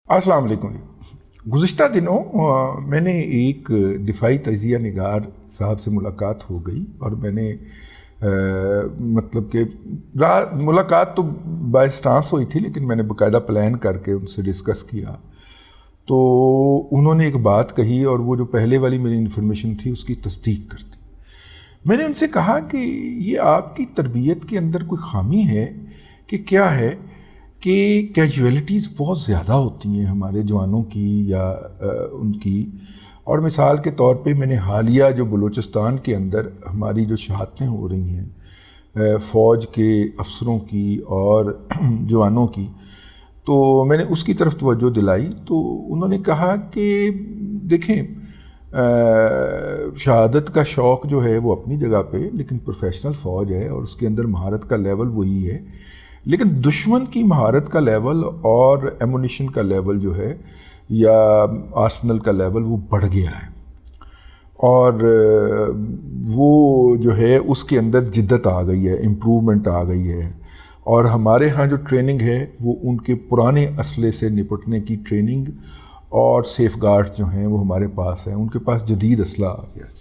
السلام علیکم جی۔ گزشتہ دنوں میں نے ایک دفاعی تجزیہ نگار صاحب سے ملاقات ہو گئی اور میں نے مطلب کہ ملاقات تو باعث ٹانس ہوئی تھی، لیکن میں نے باقاعدہ پلان کر کے ان سے ڈسکس کیا تو انہوں نے ایک بات کہی اور وہ جو پہلے والی میری انفارمیشن تھی اس کی تصدیق کر دی۔ میں نے ان سے کہا کہ یہ آپ کی تربیت کے اندر کوئی خامی ہے کہ کیا ہے کہ کیجویلٹیز بہت زیادہ ہوتی ہیں ہمارے جوانوں کی یا ان کی، اور مثال کے طور پہ میں نے حالیہ جو بلوچستان کے اندر ہماری جو شہادتیں ہو رہی ہیں فوج کے افسروں کی اور جوانوں کی، تو میں نے اس کی طرف توجہ دلائی تو انہوں نے کہا کہ دیکھیں شہادت کا شوق جو ہے وہ اپنی جگہ پہ، لیکن پروفیشنل فوج ہے اور اس کے اندر مہارت کا لیول وہی ہے، لیکن دشمن کی مہارت کا لیول اور ایمونیشن کا لیول جو ہے یا آرسنل کا لیول وہ بڑھ گیا ہے، اور وہ جو ہے اس کے اندر جدت آ گئی ہے، امپرومنٹ آ گئی ہے، اور ہمارے ہاں جو ٹریننگ ہے وہ ان کے پرانے اسلحے سے نپٹنے کی ٹریننگ اور سیف گارڈز جو ہیں وہ ہمارے پاس ہیں، ان کے پاس جدید اسلحہ آ گیا ہے۔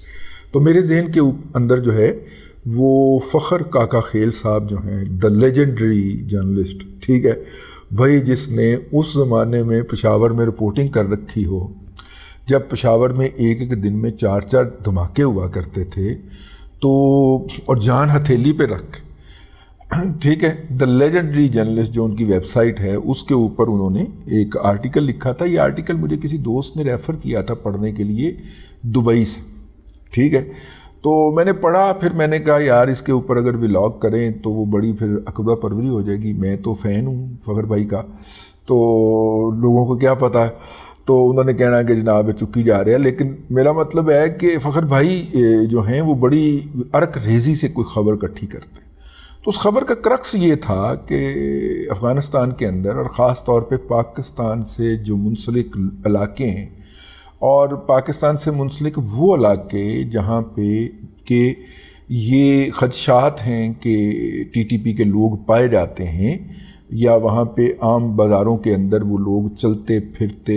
تو میرے ذہن کے اندر جو ہے وہ فخر کاکا خیل صاحب جو ہیں دا لیجنڈری جرنلسٹ، ٹھیک ہے بھائی، جس نے اس زمانے میں پشاور میں رپورٹنگ کر رکھی ہو جب پشاور میں ایک دن میں 4 دھماکے ہوا کرتے تھے، تو اور جان ہتھیلی پہ رکھ، ٹھیک ہے، دا لیجنڈری جرنلسٹ جو ان کی ویب سائٹ ہے اس کے اوپر انہوں نے ایک آرٹیکل لکھا تھا۔ یہ آرٹیکل مجھے کسی دوست نے ریفر کیا تھا پڑھنے کے لیے دبئی سے، ٹھیک ہے، تو میں نے پڑھا، پھر میں نے کہا یار اس کے اوپر اگر ولاگ کریں تو وہ بڑی پھر اکبر پروری ہو جائے گی، میں تو فین ہوں فخر بھائی کا، تو لوگوں کو کیا پتہ ہے، تو انہوں نے کہنا کہ جناب چکی جا رہا ہے، لیکن میرا مطلب ہے کہ فخر بھائی جو ہیں وہ بڑی عرق ریزی سے کوئی خبر اکٹھی کرتے ہیں۔ تو اس خبر کا کرکس یہ تھا کہ افغانستان کے اندر اور خاص طور پہ پاکستان سے جو منسلک علاقے ہیں اور پاکستان سے منسلک وہ علاقے جہاں پہ کہ یہ خدشات ہیں کہ ٹی ٹی پی کے لوگ پائے جاتے ہیں، یا وہاں پہ عام بازاروں کے اندر وہ لوگ چلتے پھرتے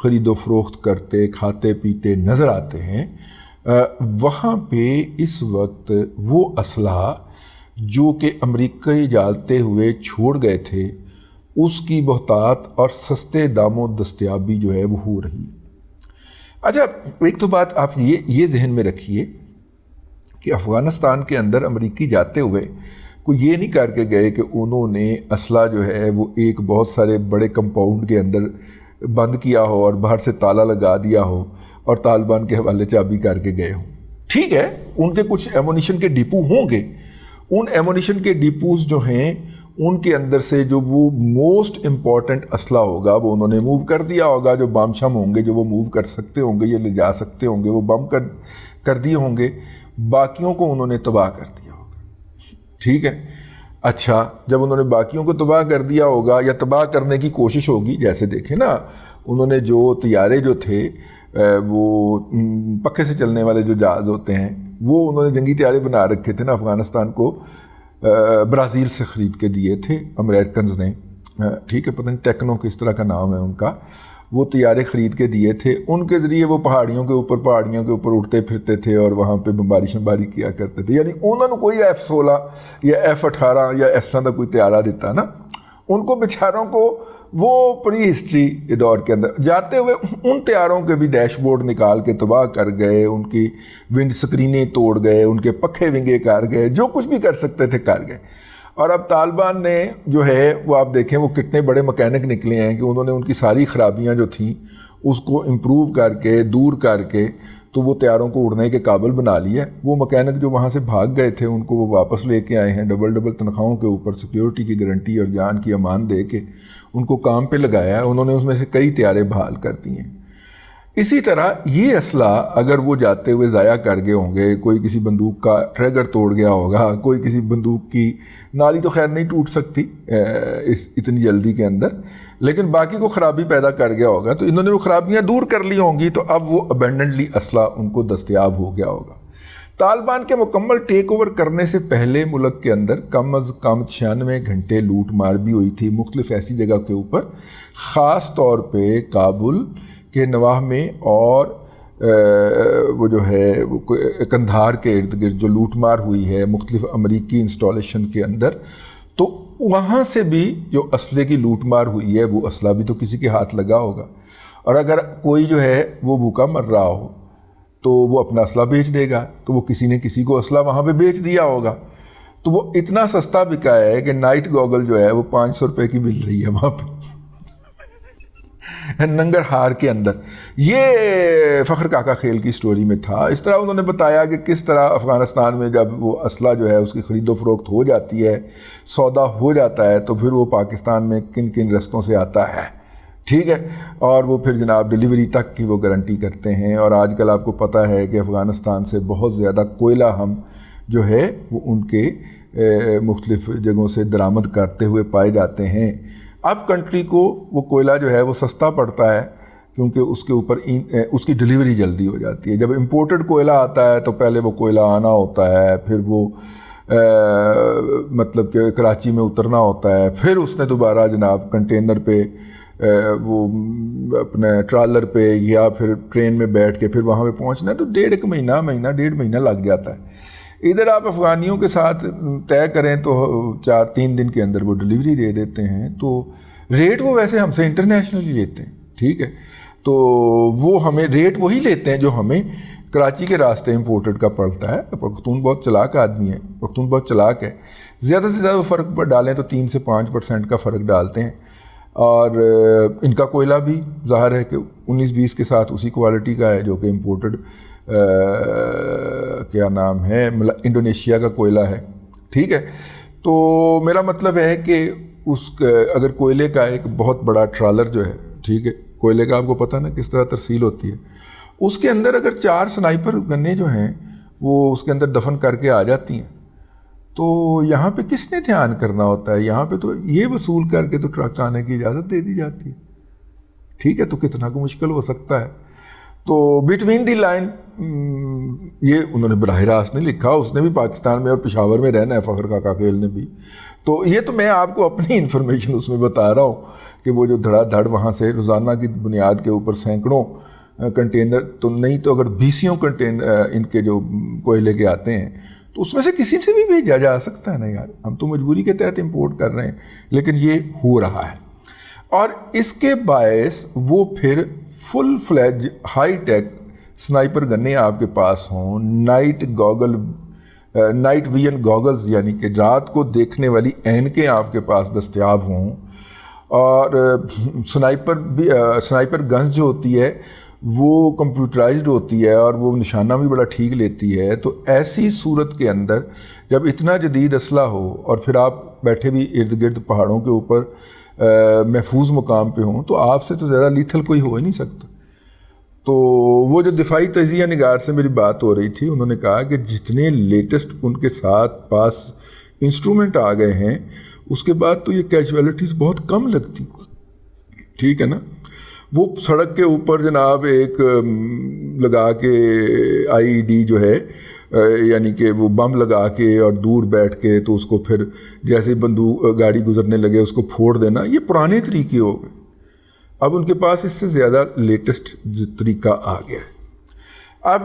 خرید و فروخت کرتے کھاتے پیتے نظر آتے ہیں، وہاں پہ اس وقت وہ اسلحہ جو کہ امریکہ جالتے ہوئے چھوڑ گئے تھے اس کی بہتات اور سستے داموں دستیابی جو ہے وہ ہو رہی ہے۔ اچھا، ایک تو بات آپ یہ ذہن میں رکھیے کہ افغانستان کے اندر امریکی جاتے ہوئے کوئی یہ نہیں کر کے گئے کہ انہوں نے اسلحہ جو ہے وہ ایک بہت سارے بڑے کمپاؤنڈ کے اندر بند کیا ہو اور باہر سے تالا لگا دیا ہو اور طالبان کے حوالے چابی کر کے گئے ہوں۔ ٹھیک ہے، ان کے کچھ ایمونیشن کے ڈپو ہوں گے، ان ایمونیشن کے ڈپوز جو ہیں ان کے اندر سے جو وہ موسٹ امپورٹنٹ اسلحہ ہوگا وہ انہوں نے موو کر دیا ہوگا، جو بم شم ہوں گے جو وہ موو کر سکتے ہوں گے یا لے جا سکتے ہوں گے وہ بم کر دیے ہوں گے، باقیوں کو انہوں نے تباہ کر دیا ہوگا، ٹھیک ہے۔ اچھا، جب انہوں نے باقیوں کو تباہ کر دیا ہوگا یا تباہ کرنے کی کوشش ہوگی، جیسے دیکھیں نا انہوں نے جو طیارے جو تھے وہ پکے سے چلنے والے جو جہاز ہوتے ہیں وہ انہوں نے جنگی طیارے بنا رکھے تھے نا، افغانستان کو برازیل سے خرید کے دیے تھے امریکنز نے، ٹھیک ہے، پتہ نہیں ٹیکنو کس طرح کا نام ہے ان کا، وہ طیارے خرید کے دیے تھے، ان کے ذریعے وہ پہاڑیوں کے اوپر اڑتے پھرتے تھے اور وہاں پہ بمباری شمباری کیا کرتے تھے۔ یعنی انہوں نے کوئی F-16 یا F-18 یا اس طرح کا کوئی طیارہ دیتا نا، ان کو بیچاروں کو وہ پری ہسٹری دور کے اندر جاتے ہوئے ان طیاروں کے بھی ڈیش بورڈ نکال کے تباہ کر گئے، ان کی ونڈ سکرینیں توڑ گئے، ان کے پکھے ونگے کر گئے، جو کچھ بھی کر سکتے تھے کر گئے۔ اور اب طالبان نے جو ہے وہ آپ دیکھیں وہ کتنے بڑے مکینک نکلے ہیں کہ انہوں نے ان کی ساری خرابیاں جو تھیں اس کو امپروو کر کے دور کر کے تو وہ طیاروں کو اڑنے کے قابل بنا لیا۔ وہ مکینک جو وہاں سے بھاگ گئے تھے ان کو وہ واپس لے کے آئے ہیں، ڈبل تنخواہوں کے اوپر سیکیورٹی کی گارنٹی اور جان کی امان دے کے ان کو کام پہ لگایا ہے، انہوں نے اس میں سے کئی طیارے بحال کر دیے ہیں۔ اسی طرح یہ اسلحہ اگر وہ جاتے ہوئے ضائع کر گئے ہوں گے، کوئی کسی بندوق کا ٹریگر توڑ گیا ہوگا، کوئی کسی بندوق کی نالی تو خیر نہیں ٹوٹ سکتی اس اتنی جلدی کے اندر، لیکن باقی کو خرابی پیدا کر گیا ہوگا تو انہوں نے وہ خرابیاں دور کر لی ہوں گی، تو اب وہ ابینڈنٹلی اسلحہ ان کو دستیاب ہو گیا ہوگا۔ طالبان کے مکمل ٹیک اوور کرنے سے پہلے ملک کے اندر کم از کم 96 گھنٹے لوٹ مار بھی ہوئی تھی مختلف ایسی جگہ کے اوپر، خاص طور پہ کابل کے نواح میں اور وہ جو ہے قندھار کے ارد گرد جو لوٹ مار ہوئی ہے مختلف امریکی انسٹالیشن کے اندر، تو وہاں سے بھی جو اسلحے کی لوٹ مار ہوئی ہے وہ اسلحہ بھی تو کسی کے ہاتھ لگا ہوگا، اور اگر کوئی جو ہے وہ بھوکا مر رہا ہو تو وہ اپنا اسلحہ بیچ دے گا، تو وہ کسی نے کسی کو اسلحہ وہاں پہ بیچ دیا ہوگا، تو وہ اتنا سستا بکا ہے کہ نائٹ گوگل جو ہے وہ 500 روپے کی مل رہی ہے وہاں پہ ننگرہار کے اندر۔ یہ فخر کاکا خیل کی سٹوری میں تھا۔ اس طرح انہوں نے بتایا کہ کس طرح افغانستان میں جب وہ اسلحہ جو ہے اس کی خرید و فروخت ہو جاتی ہے، سودا ہو جاتا ہے، تو پھر وہ پاکستان میں کن کن رستوں سے آتا ہے، ٹھیک ہے، اور وہ پھر جناب ڈیلیوری تک کی وہ گارنٹی کرتے ہیں۔ اور آج کل آپ کو پتہ ہے کہ افغانستان سے بہت زیادہ کوئلہ ہم جو ہے وہ ان کے مختلف جگہوں سے درآمد کرتے ہوئے پائے جاتے ہیں۔ اب کنٹری کو وہ کوئلہ جو ہے وہ سستا پڑتا ہے کیونکہ اس کے اوپر اس کی ڈیلیوری جلدی ہو جاتی ہے۔ جب امپورٹڈ کوئلہ آتا ہے تو پہلے وہ کوئلہ آنا ہوتا ہے، پھر وہ مطلب کہ کراچی میں اترنا ہوتا ہے، پھر اس نے دوبارہ جناب کنٹینر پہ وہ اپنے ٹرالر پہ یا پھر ٹرین میں بیٹھ کے پھر وہاں پہ پہنچنا ہے، تو ڈیڑھ مہینہ لگ جاتا ہے۔ ادھر آپ افغانیوں کے ساتھ طے کریں تو 3 دن کے اندر وہ ڈیلیوری دے دیتے ہیں، تو ریٹ وہ ویسے ہم سے انٹرنیشنلی لیتے ہیں، ٹھیک ہے، تو وہ ہمیں ریٹ وہی لیتے ہیں جو ہمیں کراچی کے راستے امپورٹڈ کا پڑتا ہے۔ پختون بہت چلاک آدمی ہے، پختون بہت چلاک ہے، زیادہ سے زیادہ فرق پر ڈالیں تو 3 سے 5% کا فرق ڈالتے ہیں، اور ان کا کوئلہ بھی ظاہر ہے کہ 19-20 کے ساتھ اسی کوالٹی کا ہے جو کہ امپورٹڈ کیا نام ہے انڈونیشیا کا کوئلہ ہے، ٹھیک ہے۔ تو میرا مطلب ہے کہ اگر کوئلے کا ایک بہت بڑا ٹرالر جو ہے، ٹھیک ہے، کوئلے کا آپ کو پتہ نا کس طرح ترسیل ہوتی ہے، اس کے اندر اگر 4 سنائپر گنیں جو ہیں وہ اس کے اندر دفن کر کے آ جاتی ہیں، تو یہاں پہ کس نے دھیان کرنا ہوتا ہے؟ یہاں پہ تو یہ وصول کر کے تو ٹرک آنے کی اجازت دے دی جاتی ہے، ٹھیک ہے، تو کتنا کو مشکل ہو سکتا ہے۔ تو بٹوین دی لائن یہ انہوں نے براہ راست نہیں لکھا، اس نے بھی پاکستان میں اور پشاور میں رہنا ہے، فخر کاکا خیل نے بھی، تو یہ تو میں آپ کو اپنی انفارمیشن اس میں بتا رہا ہوں کہ وہ جو دھڑا دھڑ وہاں سے روزانہ کی بنیاد کے اوپر سینکڑوں کنٹینر تو نہیں تو اگر 20 کنٹینر ان کے جو کوئلے کے آتے ہیں، تو اس میں سے کسی سے بھی بھیجا جا سکتا ہے نا یار، ہم تو مجبوری کے تحت امپورٹ کر رہے ہیں، لیکن یہ ہو رہا ہے۔ اور اس کے باعث وہ پھر فل فلیج ہائی ٹیک سنائپر گنیں آپ کے پاس ہوں، نائٹ ویژن گوگلز یعنی کہ رات کو دیکھنے والی اینکیں آپ کے پاس دستیاب ہوں، اور سنائپر گنز جو ہوتی ہے وہ کمپیوٹرائزڈ ہوتی ہے اور وہ نشانہ بھی بڑا ٹھیک لیتی ہے۔ تو ایسی صورت کے اندر جب اتنا جدید اسلحہ ہو اور پھر آپ بیٹھے بھی ارد گرد پہاڑوں کے اوپر محفوظ مقام پہ ہوں، تو آپ سے تو زیادہ لیتھل کوئی ہو ہی نہیں سکتا۔ تو وہ جو دفاعی تجزیہ نگار سے میری بات ہو رہی تھی، انہوں نے کہا کہ جتنے لیٹسٹ ان کے ساتھ پاس انسٹرومنٹ آ گئے ہیں، اس کے بعد تو یہ کیجویلٹیز بہت کم لگتی، ٹھیک ہے نا۔ وہ سڑک کے اوپر جناب ایک لگا کے آئی ڈی جو ہے یعنی کہ وہ بم لگا کے اور دور بیٹھ کے تو اس کو پھر جیسے گاڑی گزرنے لگے اس کو پھوڑ دینا، یہ پرانے طریقے ہو گئے۔ اب ان کے پاس اس سے زیادہ لیٹسٹ طریقہ آ گیا ہے۔ اب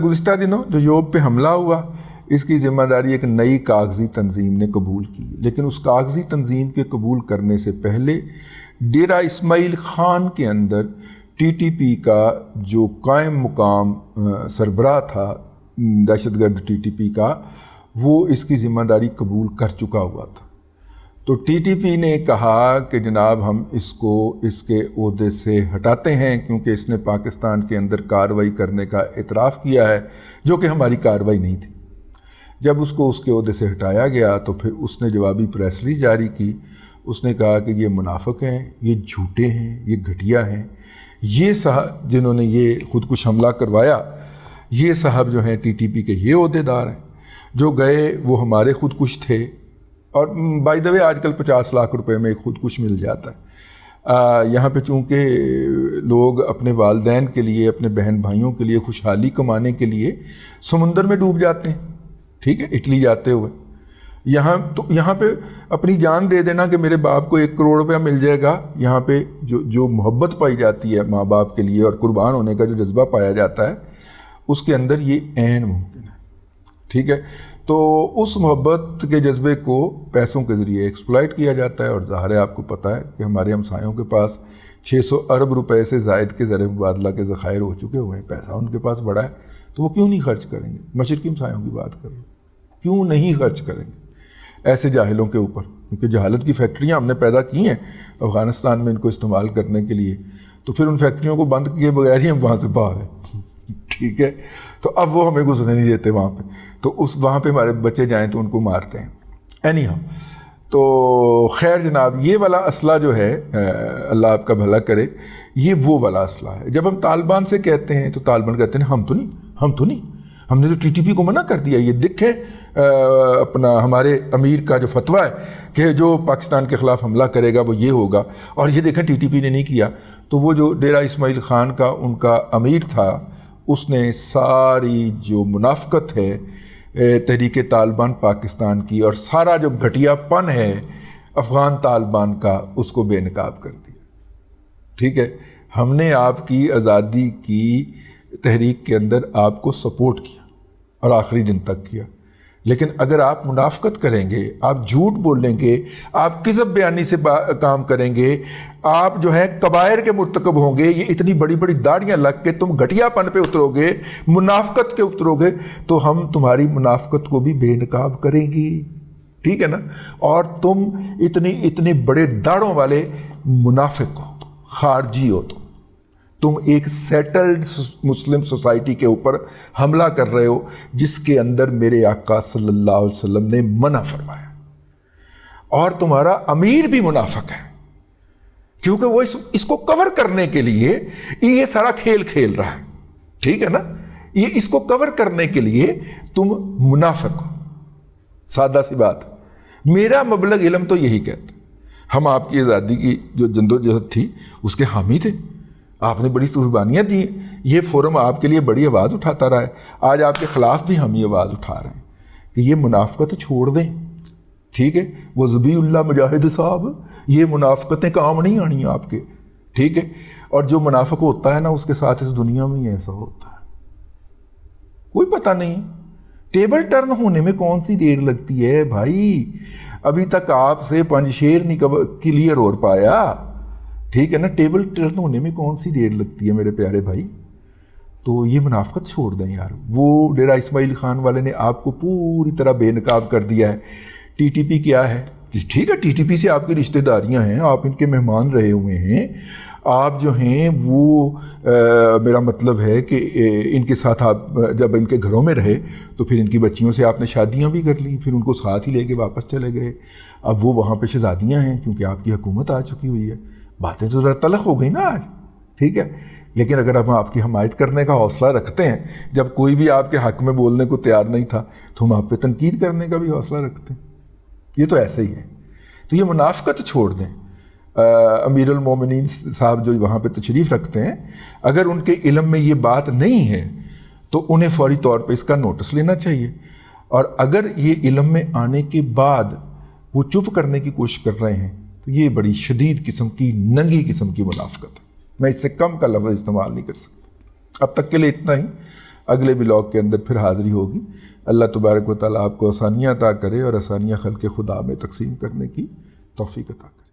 گزشتہ دنوں جو یوب پہ حملہ ہوا، اس کی ذمہ داری ایک نئی کاغذی تنظیم نے قبول کی، لیکن اس کاغذی تنظیم کے قبول کرنے سے پہلے ڈیرہ اسماعیل خان کے اندر ٹی ٹی پی کا جو قائم مقام سربراہ تھا دہشت گرد ٹی ٹی پی کا، وہ اس کی ذمہ داری قبول کر چکا ہوا تھا۔ تو ٹی ٹی پی نے کہا کہ جناب ہم اس کو اس کے عہدے سے ہٹاتے ہیں کیونکہ اس نے پاکستان کے اندر کارروائی کرنے کا اعتراف کیا ہے، جو کہ ہماری کارروائی نہیں تھی۔ جب اس کو اس کے عہدے سے ہٹایا گیا تو پھر اس نے جوابی پریس ریلیز جاری کی، اس نے کہا کہ یہ منافق ہیں، یہ جھوٹے ہیں، یہ گھٹیا ہیں، یہ صاحب جنہوں نے یہ خودکش حملہ کروایا، یہ صاحب جو ہیں ٹی ٹی پی کے یہ عہدیدار ہیں، جو گئے وہ ہمارے خودکش تھے۔ اور بائی دا وے آج کل 50 لاکھ روپے میں ایک خودکش مل جاتا ہے۔ یہاں پہ چونکہ لوگ اپنے والدین کے لیے، اپنے بہن بھائیوں کے لیے خوشحالی کمانے کے لیے سمندر میں ڈوب جاتے ہیں، ٹھیک ہے، اٹلی جاتے ہوئے. یہاں پہ اپنی جان دے دینا کہ میرے باپ کو 1 کروڑ روپیہ مل جائے گا، یہاں پہ جو محبت پائی جاتی ہے ماں باپ کے لیے اور قربان ہونے کا جو جذبہ پایا جاتا ہے، اس کے اندر یہ عین ممکن ہے. ٹھیک ہے، تو اس محبت کے جذبے کو پیسوں کے ذریعے ایکسپلائٹ کیا جاتا ہے. اور ظاہر ہے آپ کو پتہ ہے کہ ہمارے ہمسایوں کے پاس 600 ارب روپے سے زائد کے زر مبادلہ کے ذخائر ہو چکے ہوئے ہیں، پیسہ ان کے پاس بڑا ہے، تو وہ کیوں نہیں خرچ کریں گے؟ مشرقی ہمسایوں کی بات کر رہے ہیں، کیوں نہیں خرچ کریں گے ایسے جاہلوں کے اوپر؟ کیونکہ جہالت کی فیکٹریاں ہم نے پیدا کی ہیں افغانستان میں ان کو استعمال کرنے کے لیے، تو پھر ان فیکٹریوں کو بند کیے بغیر ہی ہم وہاں سے باہر ہیں. ٹھیک ہے، تو اب وہ ہمیں گھسنے نہیں دیتے وہاں پہ، تو وہاں پہ ہمارے بچے جائیں تو ان کو مارتے ہیں. اینی ہاؤ، تو خیر جناب، یہ والا اسلحہ جو ہے، اللہ آپ کا بھلا کرے، یہ وہ والا اسلحہ ہے. جب ہم طالبان سے کہتے ہیں تو طالبان کہتے ہیں ہم تو نہیں، ہم نے تو ٹی ٹی پی کو منع کر دیا. یہ دکھے اپنا ہمارے امیر کا جو فتویٰ ہے کہ جو پاکستان کے خلاف حملہ کرے گا وہ یہ ہوگا، اور یہ دیکھیں ٹی ٹی پی نے نہیں کیا. تو وہ جو ڈیرہ اسماعیل خان کا ان کا امیر تھا، اس نے ساری جو منافقت ہے تحریک طالبان پاکستان کی اور سارا جو گھٹیا پن ہے افغان طالبان کا، اس کو بے نقاب کر دیا. ٹھیک ہے، ہم نے آپ کی آزادی کی تحریک کے اندر آپ کو سپورٹ کیا اور آخری دن تک کیا، لیکن اگر آپ منافقت کریں گے، آپ جھوٹ بولیں گے، آپ کذب بیانی سے کام کریں گے، آپ جو ہیں کبائر کے مرتکب ہوں گے، یہ اتنی بڑی بڑی داڑیاں لگ کے تم گھٹیا پن پہ اترو گے، منافقت کے اترو گے، تو ہم تمہاری منافقت کو بھی بے نقاب کریں گی. ٹھیک ہے نا؟ اور تم اتنے بڑے داڑوں والے منافق ہو، خارجی ہو، تم ایک سیٹلڈ مسلم سوسائٹی کے اوپر حملہ کر رہے ہو جس کے اندر میرے آقا صلی اللہ علیہ وسلم نے منع فرمایا. اور تمہارا امیر بھی منافق ہے، کیونکہ وہ اس کو کور کرنے کے لیے یہ سارا کھیل رہا ہے. ٹھیک ہے نا؟ یہ اس کو کور کرنے کے لیے تم منافق ہو. سادہ سی بات. میرا مبلغ علم تو یہی کہتا ہے. ہم آپ کی آزادی کی جو جدوجہد تھی اس کے حامی تھے، آپ نے بڑی قربانیاں دی. یہ فورم آپ کے لیے بڑی آواز اٹھاتا رہا ہے. آج آپ کے خلاف بھی ہم یہ آواز اٹھا رہے ہیں کہ یہ منافقت چھوڑ دیں. ٹھیک ہے، وہ ذبی اللہ مجاہد صاحب، یہ منافقتیں کام نہیں آنی آپ کے. ٹھیک ہے، اور جو منافق ہوتا ہے نا، اس کے ساتھ اس دنیا میں ہی ایسا ہوتا ہے. کوئی پتہ نہیں ٹیبل ٹرن ہونے میں کون سی دیر لگتی ہے بھائی. ابھی تک آپ سے پنجشیر نہیں کلیئر ہو پایا. ٹھیک ہے نا؟ ٹیبل ٹرن ہونے میں کون سی دیر لگتی ہے میرے پیارے بھائی. تو یہ منافقت چھوڑ دیں یار. وہ ڈیرہ اسماعیل خان والے نے آپ کو پوری طرح بے نقاب کر دیا ہے. ٹی ٹی پی کیا ہے؟ ٹھیک ہے، ٹی ٹی پی سے آپ کی رشتہ داریاں ہیں، آپ ان کے مہمان رہے ہوئے ہیں، آپ جو ہیں وہ میرا مطلب ہے کہ ان کے ساتھ آپ جب ان کے گھروں میں رہے تو پھر ان کی بچیوں سے آپ نے شادیاں بھی کر لی، پھر ان کو ساتھ ہی لے کے واپس چلے گئے. اب وہ وہاں پہ شہزادیاں ہیں کیونکہ آپ کی حکومت آ چکی ہوئی ہے. باتیں تو ذرا تلخ ہو گئی نا آج. ٹھیک ہے، لیکن اگر ہم آپ کی حمایت کرنے کا حوصلہ رکھتے ہیں، جب کوئی بھی آپ کے حق میں بولنے کو تیار نہیں تھا تو ہم آپ پہ تنقید کرنے کا بھی حوصلہ رکھتے ہیں. یہ تو ایسے ہی ہے. تو یہ منافقت چھوڑ دیں. امیر المومنین صاحب جو وہاں پہ تشریف رکھتے ہیں، اگر ان کے علم میں یہ بات نہیں ہے تو انہیں فوری طور پہ اس کا نوٹس لینا چاہیے. اور اگر یہ علم میں آنے کے بعد وہ چپ کرنے کی کوشش کر رہے ہیں تو یہ بڑی شدید قسم کی، ننگی قسم کی منافقت ہے. میں اس سے کم کا لفظ استعمال نہیں کر سکتا. اب تک کے لیے اتنا ہی. اگلے بلاگ کے اندر پھر حاضری ہوگی. اللہ تبارک و تعالیٰ آپ کو آسانیاں عطا کرے اور آسانیاں خلق خدا میں تقسیم کرنے کی توفیق عطا کرے.